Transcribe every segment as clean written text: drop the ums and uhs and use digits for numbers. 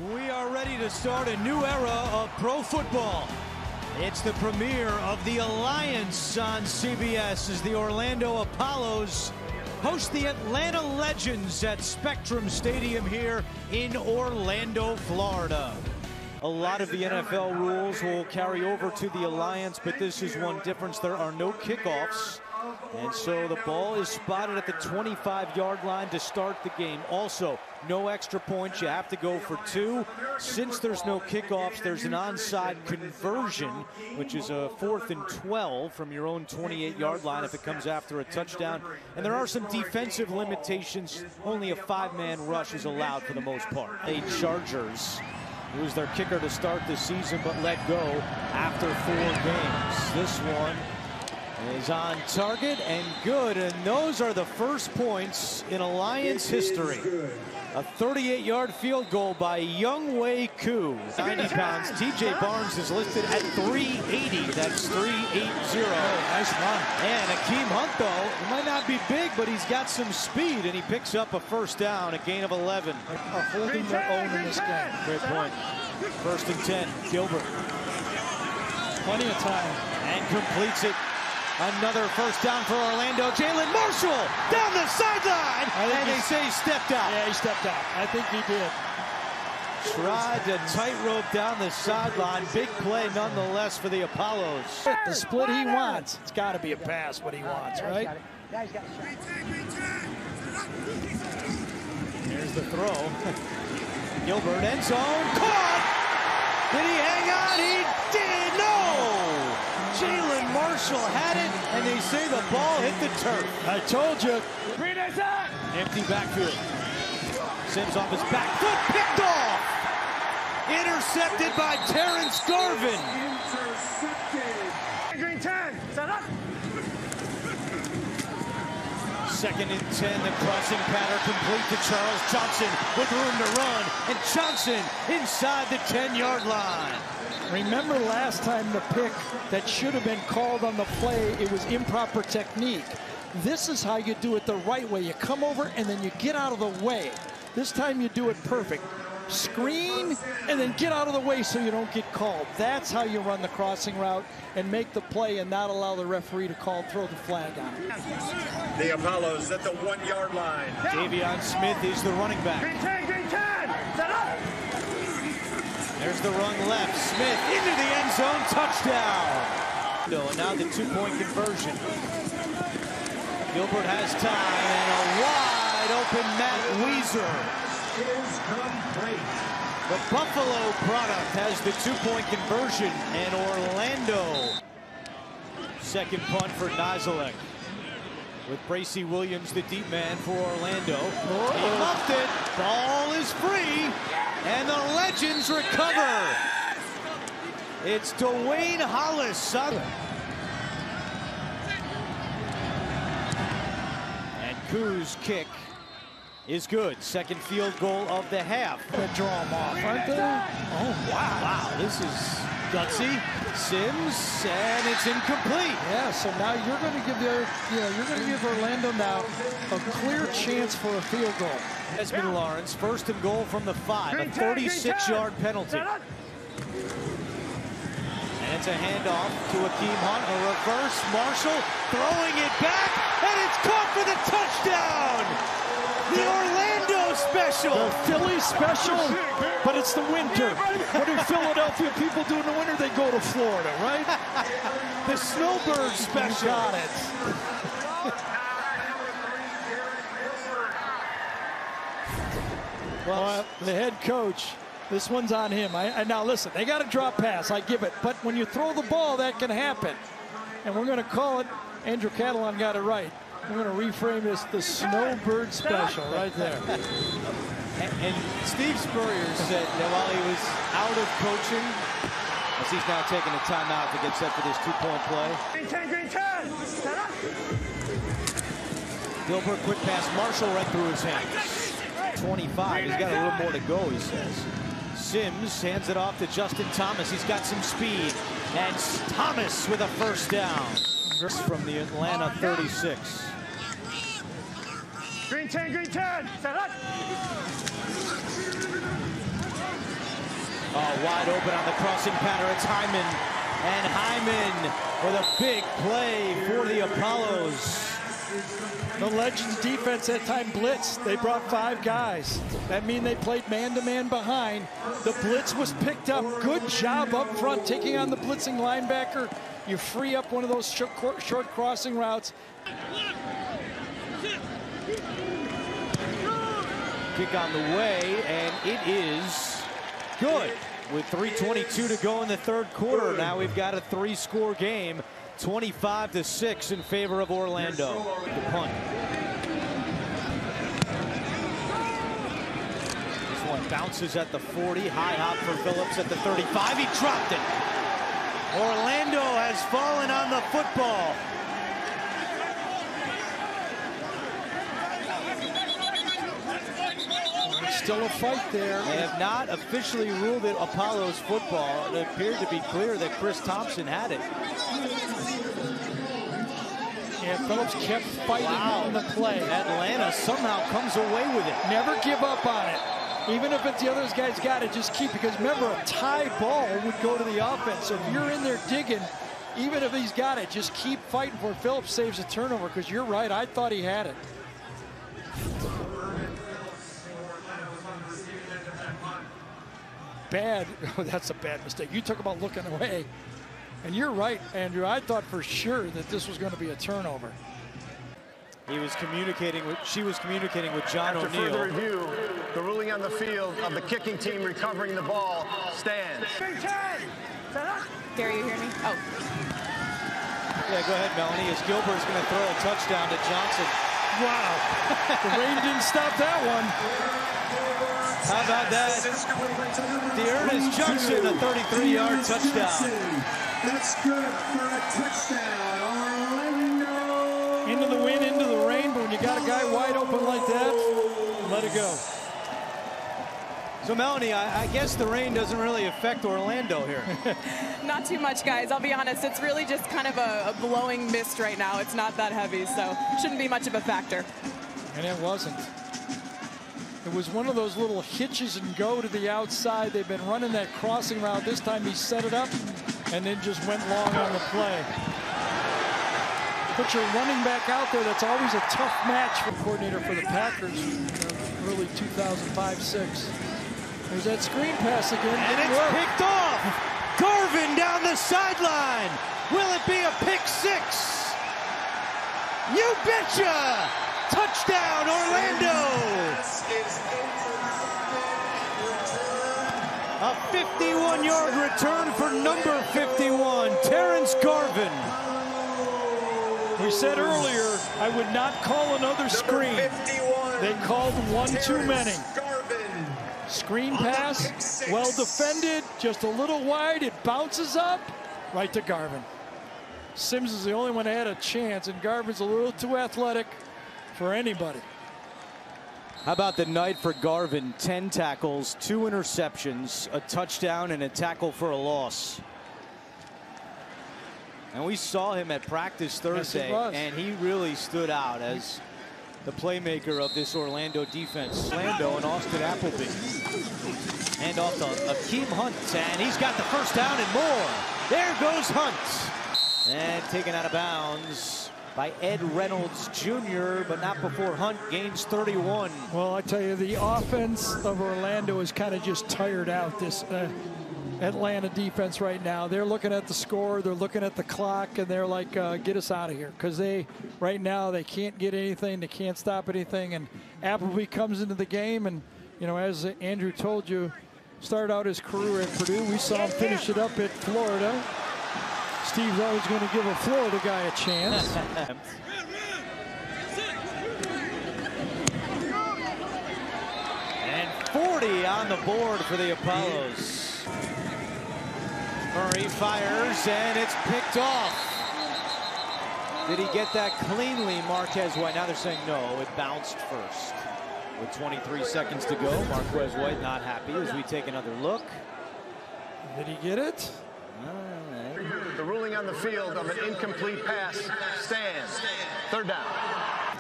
We are ready to start a new era of pro football. It's the premiere of the Alliance on CBS as the Orlando Apollos host the Atlanta Legends at Spectrum Stadium here in Orlando, Florida. A lot of the NFL rules will carry over to the Alliance, but this is one difference. There are no kickoffs. And so the ball is spotted at the 25-yard line to start the game. Also, no extra points. You have to go for two. Since there's no kickoffs, there's an onside conversion, which is a 4th and 12 from your own 28-yard line if it comes after a touchdown. And there are some defensive limitations. Only a 5-man rush is allowed for the most part. The Chargers, who was their kicker to start the season but let go after 4 games. This one is on target and good, and those are the first points in Alliance history. A 38-yard field goal by Younghoe Koo. 90 pounds. TJ Barnes is listed at 380. That's 380. Nice run. And Akeem Hunt, though, he might not be big, but he's got some speed, and he picks up a first down, a gain of 11. Are holding their own in this game. Great point. 1st and 10. Gilbert. Plenty of time. And completes it. Another first down for Orlando. Jalen Marshall down the sideline. And they say he stepped out. Yeah, he stepped out. I think he did. Tried to tightrope down the sideline. Big play nonetheless for the Apollos. The split he wants. It's got to be a pass what he wants, right? Here's the throw. Gilbert, end zone. Caught! Did he hang on? He did! No! Jalen Marshall had it, and they say the ball hit the turf. I told you. Empty backfield. Sims off his back foot, picked off. Intercepted by Terrence Garvin. Green 10, set up. 2nd and 10, the crossing pattern complete to Charles Johnson with room to run, and Johnson inside the 10-yard line. Remember last time the pick that should have been called on the play, it was improper technique. This is how you do it the right way. You come over and then you get out of the way. This time you do it perfect. Screen and then get out of the way so you don't get called. That's how you run the crossing route and make the play and not allow the referee to throw the flag on it. The Apollos at the 1-yard line. Davion Smith is the running back. Green 10, set up. There's the run left. Smith into the end zone. Touchdown. And now the 2-point conversion. Gilbert has time and a wide open Matt Weezer. The Buffalo product has the 2-point conversion, and Orlando. 2nd punt for Nizelek. With Bracy Williams, the deep man for Orlando. He muffed it. Ball is free. And the Legends recover. It's Dwayne Hollis. And Koo's kick is good. 2nd field goal of the half. They draw them off, aren't they? Oh, wow. Wow, this is gutsy. Sims, and it's incomplete. Yeah, so now you're going to give Orlando now a clear chance for a field goal. Desmond Lawrence, 1st and goal from the 5, a 36-yard penalty. And it's a handoff to Akeem Hunt, a reverse. Marshall throwing it back, and it's caught for the touchdown. The Orlando special. The Philly special, but it's the winter. What do Philadelphia people do in the winter? They go to Florida, right? The Snowbird special. You got it. Well, the head coach, this one's on him. Now listen, they got to drop pass, I give it. But when you throw the ball, that can happen. And we're going to call it, Andrew Catalan got it right. We're going to reframe this the Snowbird special right there. And Steve Spurrier said that while he was out of coaching, as he's now taking a timeout to get set for this 2-point play. Green 10, set up. Gilbert, quick pass, Marshall right through his hands. 25, he's got a little more to go, he says. Sims hands it off to Justin Thomas. He's got some speed. And Thomas with a first down. From the Atlanta 36. Green 10, set up. wide open on the crossing pattern. It's Hyman. And Hyman with a big play for the Apollos. The Legends defense that time blitzed. They brought 5 guys. That means they played man-to-man behind. The blitz was picked up. Good job up front taking on the blitzing linebacker. You free up one of those short crossing routes. Kick on the way, and it is good. With 3:22 to go in the third quarter, now we've got a 3-score game. 25-6 in favor of Orlando. The punt. This one bounces at the 40. High hop for Phillips at the 35. He dropped it. Orlando has fallen on the football. Still a fight there. They have not officially ruled it Apollo's football. It appeared to be clear that Chris Thompson had it. Yeah, Phillips kept fighting on the play. Atlanta somehow comes away with it. Never give up on it. Even if it's the other guy's got it, just keep. Because remember, a tie ball would go to the offense. So if you're in there digging, even if he's got it, just keep fighting for it. Phillips saves a turnover, because you're right, I thought he had it. Bad. Oh, that's a bad mistake. You talk about looking away. And you're right, Andrew. I thought for sure that this was going to be a turnover. He was communicating with, she was communicating with John O'Neill. After further review, the ruling on the field of the kicking team recovering the ball stands. Gary, you hear me? Oh. Yeah, go ahead, Melanie. As Gilbert's going to throw a touchdown to Johnson. Wow. The rain didn't stop that one. How about that? Dearness Johnson, a 33-yard touchdown. That's good for a touchdown. Orlando. Into the wind, into the rain, but when you got a guy wide open like that, let it go. So, Melanie, I guess the rain doesn't really affect Orlando here. Not too much, guys. I'll be honest. It's really just kind of a blowing mist right now. It's not that heavy, so shouldn't be much of a factor. And it wasn't. It was one of those little hitches and go to the outside. They've been running that crossing route. This time he set it up and then just went long on the play. Put your running back out there. That's always a tough match for coordinator for the Packers. Early 2005-06. There's that screen pass again. And it's picked off. Garvin down the sideline. Will it be a pick six? You betcha! Touchdown, Orlando! A 51-yard return for number 51, Terrence Garvin. We said earlier, I would not call another screen. They called one too many. Screen pass, well defended, just a little wide. It bounces up, right to Garvin. Sims is the only one that had a chance, and Garvin's a little too athletic for anybody. How about the night for Garvin? 10 tackles, 2 interceptions, a touchdown, and a tackle for a loss. And we saw him at practice Thursday, and he really stood out as the playmaker of this Orlando defense. Orlando and Austin Appleby. Hand off to Akeem Hunt, and he's got the first down and more. There goes Hunt. And taken out of bounds by Ed Reynolds Jr., but not before Hunt gains 31. Well, I tell you, the offense of Orlando is kind of just tired out, this Atlanta defense right now. They're looking at the score, they're looking at the clock, and they're like, get us out of here. Because right now, they can't get anything, they can't stop anything. And Appleby comes into the game, and, you know, as Andrew told you, started out his career at Purdue. We saw him finish it up at Florida. Steve's always going to give a Florida guy a chance. And 40 on the board for the Apollos. Murray fires, and it's picked off. Did he get that cleanly, Marquez White? Now they're saying no, it bounced first. With 23 seconds to go, Marquez White not happy as we take another look. Did he get it? The ruling on the field of an incomplete pass stands. Third down.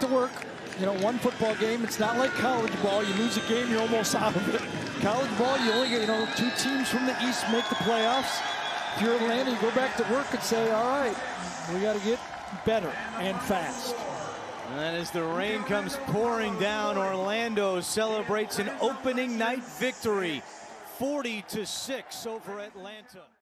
To work. You know, one football game, it's not like college ball. You lose a game, you're almost out of it. College ball, you only get, you know, 2 teams from the East make the playoffs. If you're Atlanta, you go back to work and say, all right, we got to get better and fast. And as the rain comes pouring down, Orlando celebrates an opening night victory, 40-6 over Atlanta.